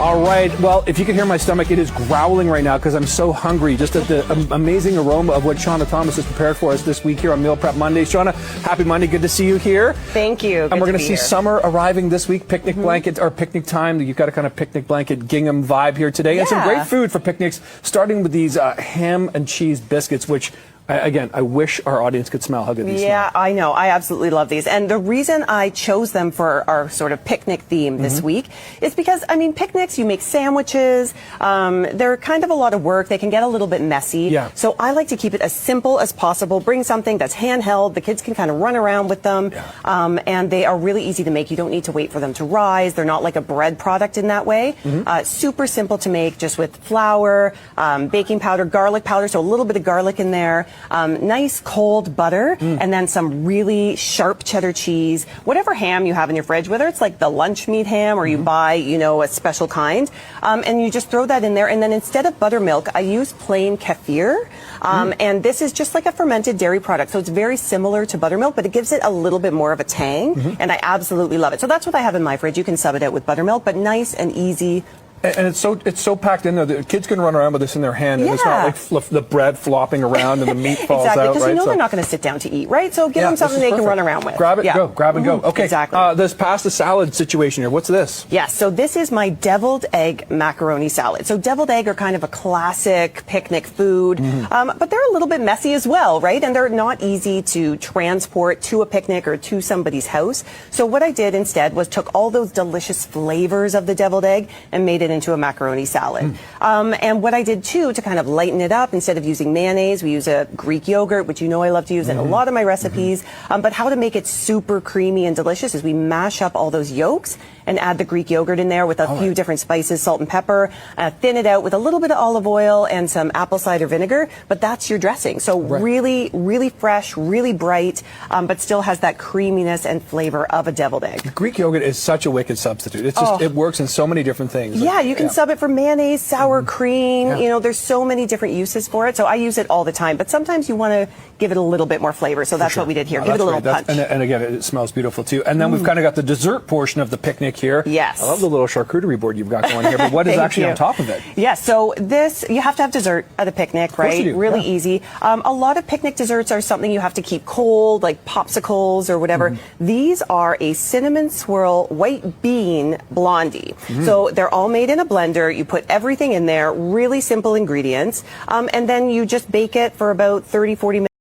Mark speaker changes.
Speaker 1: All right. Well, if you can hear my stomach, it is growling right now because I'm so hungry. Just at the amazing aroma of what Shauna Thomas has prepared for us this week here on Meal Prep Monday. Shauna, happy Monday. Good to see you here.
Speaker 2: Thank you.
Speaker 1: And we're going to see summer arriving this week. Picnic blanket or picnic time. You've got a kind of picnic blanket gingham vibe here today.
Speaker 2: Yeah.
Speaker 1: And some great food for picnics, starting with these ham and cheese biscuits, which again, I wish our audience could smell how good these smell.
Speaker 2: Yeah, I know. I absolutely love these. And the reason I chose them for our sort of picnic theme this week is because, I mean, picnics, you make sandwiches. They're kind of a lot of work. They can get a little bit messy.
Speaker 1: Yeah.
Speaker 2: So I like to keep it as simple as possible. Bring something that's handheld. The kids can kind of run around with them. Yeah. And they are really easy to make. You don't need to wait for them to rise. They're not like a bread product in that way. Super simple to make, just with flour, baking powder, garlic powder, so a little bit of garlic in there. Nice cold butter, and then some really sharp cheddar cheese, whatever ham you have in your fridge, whether it's like the lunch meat ham or you buy, you know, a special kind, and you just throw that in there. And then instead of buttermilk, I use plain kefir, and this is just like a fermented dairy product. So it's very similar to buttermilk, but it gives it a little bit more of a tang, and I absolutely love it. So that's what I have in my fridge. You can sub it out with buttermilk, but nice and easy.
Speaker 1: And it's so packed in there. The kids can run around with this in their hand, and it's not like the bread flopping around and the meat falls
Speaker 2: exactly,
Speaker 1: out.
Speaker 2: because you know they're not going to sit down to eat, right? So give them something they can run around with.
Speaker 1: Grab it, go. Grab and go. Okay.
Speaker 2: Exactly.
Speaker 1: This pasta salad situation here. What's this?
Speaker 2: Yes. So this is my deviled egg macaroni salad. So deviled egg are kind of a classic picnic food, but they're a little bit messy as well, right? And they're not easy to transport to a picnic or to somebody's house. So what I did instead was took all those delicious flavors of the deviled egg and made it into a macaroni salad. And what I did too to kind of lighten it up, instead of using mayonnaise, we use a Greek yogurt, which you know I love to use in a lot of my recipes. But how to make it super creamy and delicious is we mash up all those yolks and add the Greek yogurt in there with a few different spices, salt and pepper, thin it out with a little bit of olive oil and some apple cider vinegar. But that's your dressing. So really, really fresh, really bright, but still has that creaminess and flavor of a deviled egg.
Speaker 1: Greek yogurt is such a wicked substitute. It's just, it works in so many different things.
Speaker 2: Yeah, you can sub it for mayonnaise, sour cream. You know, there's so many different uses for it. So I use it all the time. But sometimes you want to give it a little bit more flavor. So that's what we did here. Give it a little punch.
Speaker 1: And again, it smells beautiful too. And then we've kind of got the dessert portion of the picnic here.
Speaker 2: Yes.
Speaker 1: I love the little charcuterie board you've got going here. But what is actually on top of it?
Speaker 2: Yes. So this, you have to have dessert at a picnic, right?
Speaker 1: Of course you do.
Speaker 2: Really easy. A lot of picnic desserts are something you have to keep cold, like popsicles or whatever. These are a cinnamon swirl white bean blondie. So they're all made in a blender. You put everything in there, really simple ingredients, and then you just bake it for about 30-40 minutes.